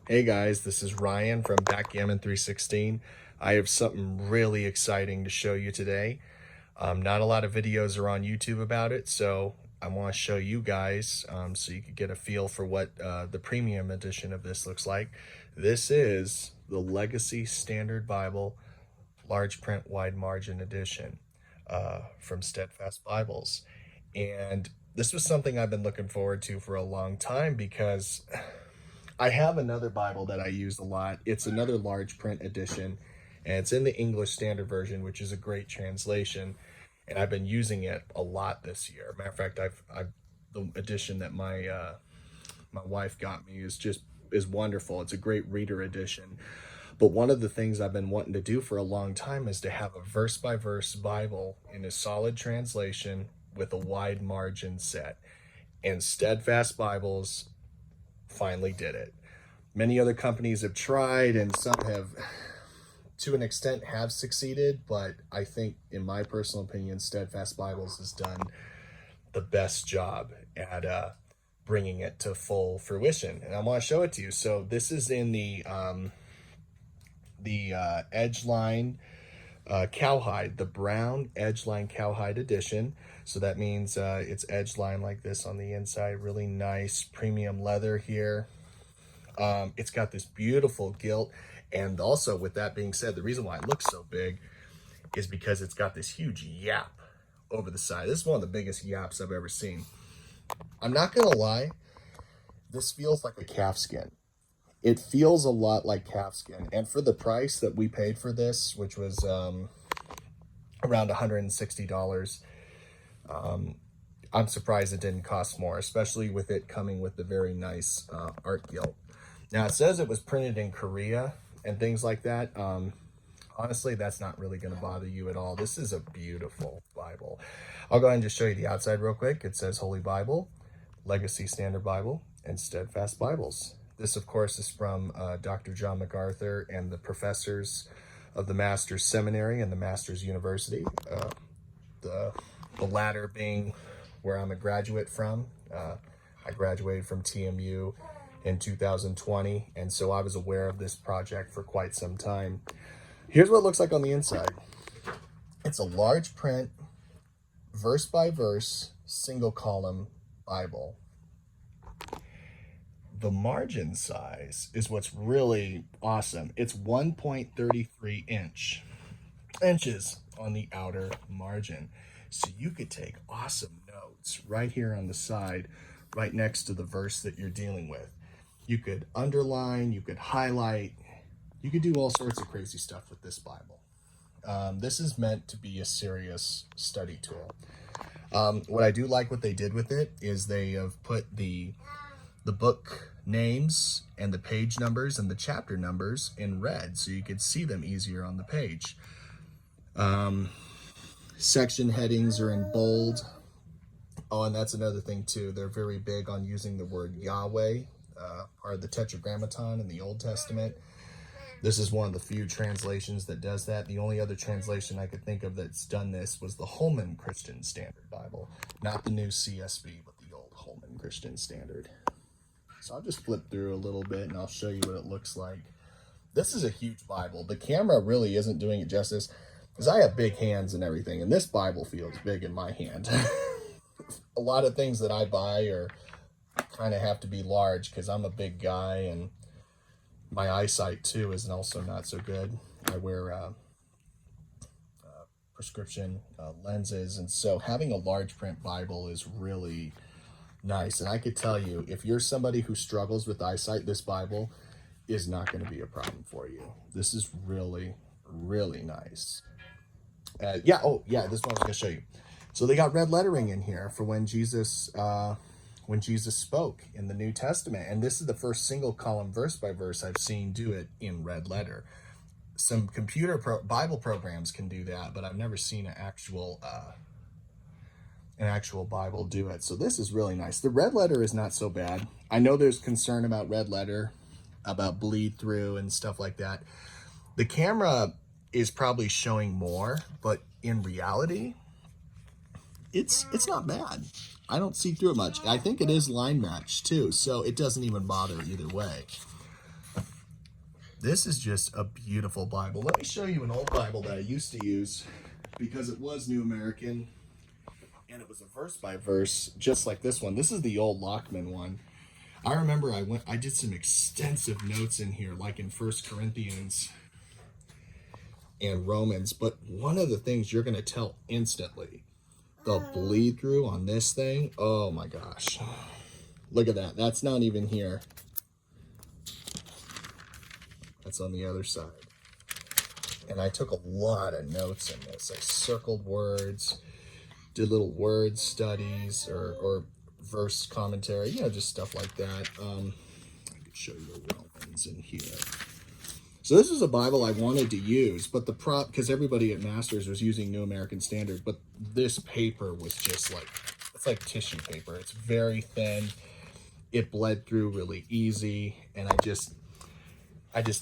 Hey guys, this is Ryan from Backgammon 316. I have something really exciting to show you today. Not a lot of videos are on YouTube about it, so I want to show you guys so you can get a feel for what the premium edition of this looks like. This is the Legacy Standard Bible Large Print Wide Margin Edition from Steadfast Bibles. And this was something I've been looking forward to for a long time because I have another Bible that I use a lot. It's another large print edition, and it's in the English Standard Version, which is a great translation. And I've been using it a lot this year. Matter of fact, the edition that my wife got me is wonderful. It's a great reader edition. But one of the things I've been wanting to do for a long time is to have a verse by verse Bible in a solid translation with a wide margin set. And Steadfast Bibles finally did it. Many other companies have tried, and some have, to an extent, have succeeded, but I think, in my personal opinion, Steadfast Bibles has done the best job at bringing it to full fruition, and I want to show it to you. So this is in the Edgeline Cowhide, the brown Edgeline Cowhide edition. So that means it's Edgeline like this on the inside, really nice premium leather here. It's got this beautiful gilt, and also, with that being said, the reason why it looks so big is because it's got this huge yapp over the side. This is one of the biggest yapps I've ever seen. I'm not gonna lie, this feels like a calfskin. It feels a lot like calfskin, and for the price that we paid for this, which was around $160, I'm surprised it didn't cost more, especially with it coming with the very nice art gilt. Now, it says it was printed in Korea and things like that. Honestly, that's not really going to bother you at all. This is a beautiful Bible. I'll go ahead and just show you the outside real quick. It says Holy Bible, Legacy Standard Bible, and Steadfast Bibles. This, of course, is from Dr. John MacArthur and the professors of the Master's Seminary and the Master's University. The latter being where I'm a graduate from. I graduated from TMU in 2020, and so I was aware of this project for quite some time. Here's what it looks like on the inside. It's a large print, verse by verse, single column Bible. The margin size is what's really awesome. It's 1.33 inches on the outer margin. So you could take awesome notes right here on the side, right next to the verse that you're dealing with. You could underline, you could highlight, you could do all sorts of crazy stuff with this Bible. This is meant to be a serious study tool. What I do like what they did with it is they have put the book names and the page numbers and the chapter numbers in red so you could see them easier on the page. Section headings are in bold. Oh, and that's another thing too. They're very big on using the word Yahweh, part of the Tetragrammaton in the Old Testament. This is one of the few translations that does that. The only other translation I could think of that's done this was the Holman Christian Standard Bible, not the new CSB, but the old Holman Christian Standard. So I'll just flip through a little bit and I'll show you what it looks like. This is a huge Bible. The camera really isn't doing it justice because I have big hands and everything, and this Bible feels big in my hand. A lot of things that I buy kind of have to be large because I'm a big guy, and my eyesight too is also not so good. I wear prescription lenses, and so having a large print Bible is really nice. And I could tell you, if you're somebody who struggles with eyesight, this Bible is not going to be a problem for you. This is really, really nice. This is what I was going to show you. So they got red lettering in here for when Jesus spoke in the New Testament, and this is the first single column verse by verse I've seen do it in red letter. Some computer Bible programs can do that, but I've never seen an actual Bible do it. So this is really nice. The red letter is not so bad. I know there's concern about red letter, about bleed through and stuff like that. The camera is probably showing more, but in reality, it's not bad. I don't see through it much. I think it is line matched too, so it doesn't even bother either way. This is just a beautiful Bible. Let me show you an old Bible that I used to use because it was New American and it was a verse by verse, just like this one. This is the old Lockman one. I remember I did some extensive notes in here, like in 1 Corinthians and Romans, but one of the things you're going to tell instantly, the bleed through on this thing, oh my gosh. Look at that. That's not even here. That's on the other side. And I took a lot of notes in this. I circled words, did little word studies or verse commentary, you know, just stuff like that. I could show you the Romans in here. So this is a Bible I wanted to use, but the because everybody at Masters was using New American Standard, but this paper was just like, it's like tissue paper. It's very thin. It bled through really easy, and I just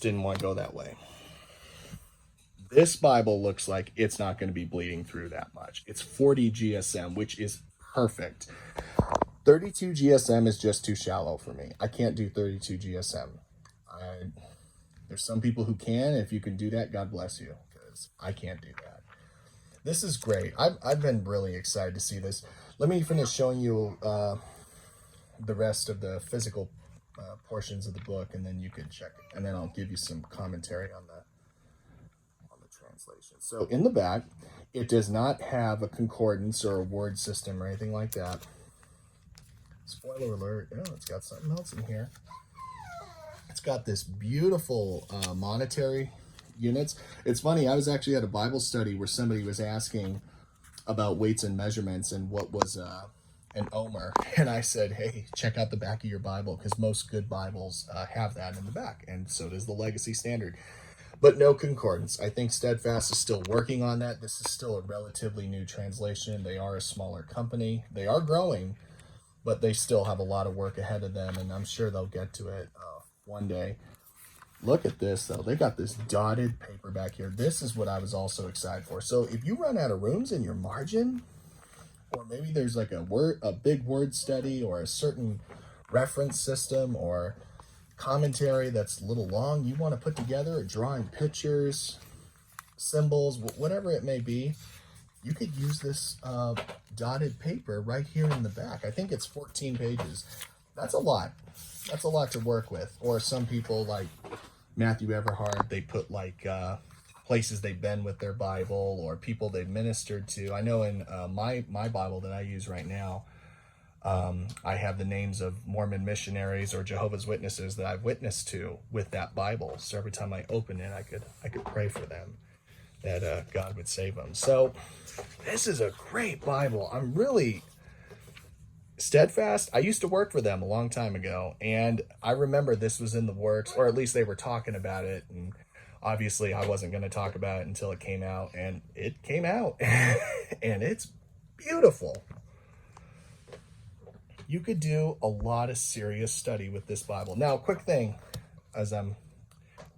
didn't want to go that way. This Bible looks like it's not going to be bleeding through that much. It's 40 GSM, which is perfect. 32 GSM is just too shallow for me. I can't do 32 GSM. There's some people who can. If you can do that, God bless you, because I can't do that. This is great. I've been really excited to see this. Let me finish showing you the rest of the physical portions of the book, and then you can check it. And then I'll give you some commentary on the translation. So in the back, it does not have a concordance or a word system or anything like that. Spoiler alert, oh, it's got something else in here. It's got this beautiful monetary units. It's funny, I was actually at a Bible study where somebody was asking about weights and measurements and what was an omer. And I said, hey, check out the back of your Bible, because most good Bibles have that in the back. And so does the Legacy Standard. But no concordance. I think Steadfast is still working on that. This is still a relatively new translation. They are a smaller company. They are growing, but they still have a lot of work ahead of them, and I'm sure they'll get to it one day. Look at this, though. They got this dotted paper back here. This is what I was also excited for. So if you run out of rooms in your margin, or maybe there's like a big word study or a certain reference system or commentary that's a little long, you want to put together, drawing pictures, symbols, whatever it may be, you could use this dotted paper right here in the back. I think it's 14 pages. That's a lot. That's a lot to work with. Or some people like Matthew Everhard, they put like places they've been with their Bible or people they've ministered to. I know in my Bible that I use right now, I have the names of Mormon missionaries or Jehovah's Witnesses that I've witnessed to with that Bible. So every time I open it, I could pray for them that God would save them. So this is a great Bible. I'm really Steadfast. I used to work for them a long time ago, and I remember this was in the works, or at least they were talking about it. And obviously, I wasn't going to talk about it until it came out, and it came out, and it's beautiful. You could do a lot of serious study with this Bible. Now, quick thing, as I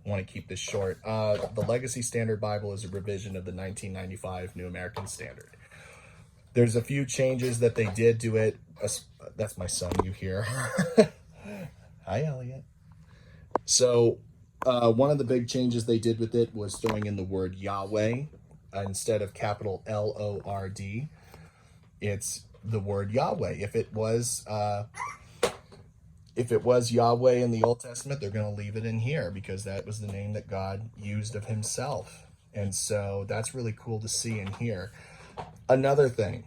want to keep this short. The Legacy Standard Bible is a revision of the 1995 New American Standard. There's a few changes that they did to it. That's my son you hear. Hi, Elliot. So one of the big changes they did with it was throwing in the word Yahweh instead of capital L-O-R-D. It's the word Yahweh. If it was Yahweh in the Old Testament, they're going to leave it in here because that was the name that God used of himself. And so that's really cool to see in here. Another thing,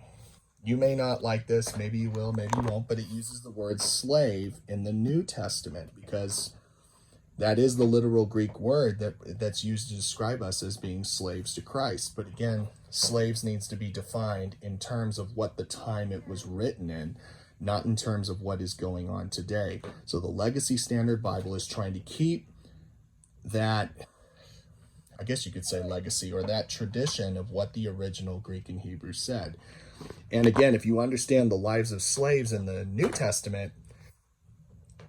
you may not like this, maybe you will, maybe you won't, but it uses the word slave in the New Testament because that is the literal Greek word that's used to describe us as being slaves to Christ. But again, slaves needs to be defined in terms of what the time it was written in, not in terms of what is going on today. So the Legacy Standard Bible is trying to keep that, I guess you could say legacy, or that tradition of what the original Greek and Hebrew said. And again, if you understand the lives of slaves in the New Testament,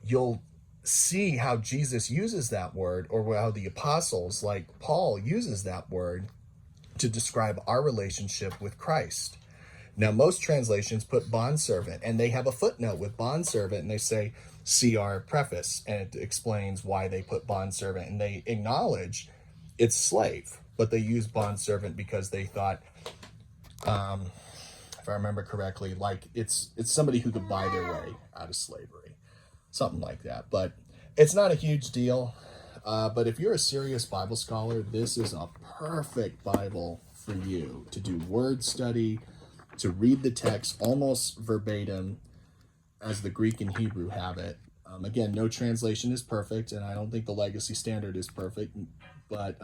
you'll see how Jesus uses that word, or how the apostles like Paul uses that word to describe our relationship with Christ. Now, most translations put bondservant, and they have a footnote with bondservant, and they say, see our preface, and it explains why they put bondservant, and they acknowledge it's slave, but they use bondservant because they thought, if I remember correctly, like it's somebody who could buy their way out of slavery, something like that. But it's not a huge deal. But if you're a serious Bible scholar, this is a perfect Bible for you to do word study, to read the text almost verbatim as the Greek and Hebrew have it. Again, no translation is perfect, and I don't think the Legacy Standard is perfect, but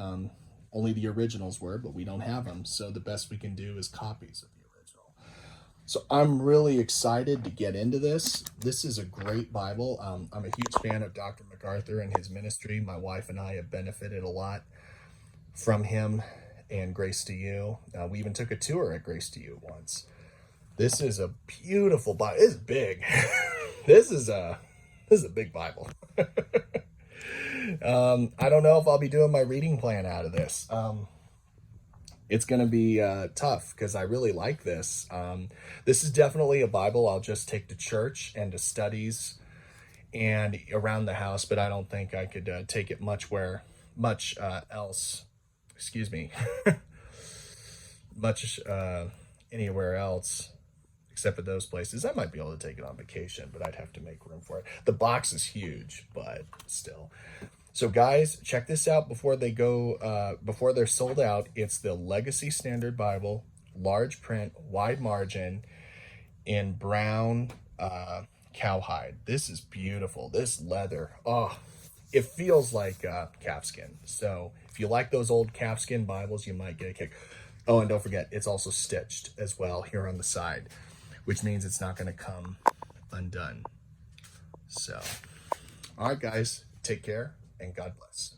only the originals were, but we don't have them. So the best we can do is copies of the original. So I'm really excited to get into this. This is a great Bible. I'm a huge fan of Dr. MacArthur and his ministry. My wife and I have benefited a lot from him and Grace to You. We even took a tour at Grace to You once. This is a beautiful Bible. It's big. This is a big Bible. I don't know if I'll be doing my reading plan out of this. It's going to be tough because I really like this. This is definitely a Bible I'll just take to church and to studies and around the house, but I don't think I could take it much else. Excuse me. Anywhere else except for those places. I might be able to take it on vacation, but I'd have to make room for it. The box is huge, but still. So guys, check this out before they go, before they're sold out. It's the Legacy Standard Bible, large print, wide margin, in brown cowhide. This is beautiful. This leather, oh, it feels like calfskin. So if you like those old calfskin Bibles, you might get a kick. Oh, and don't forget, it's also stitched as well here on the side, which means it's not going to come undone. So, all right, guys, take care and God bless.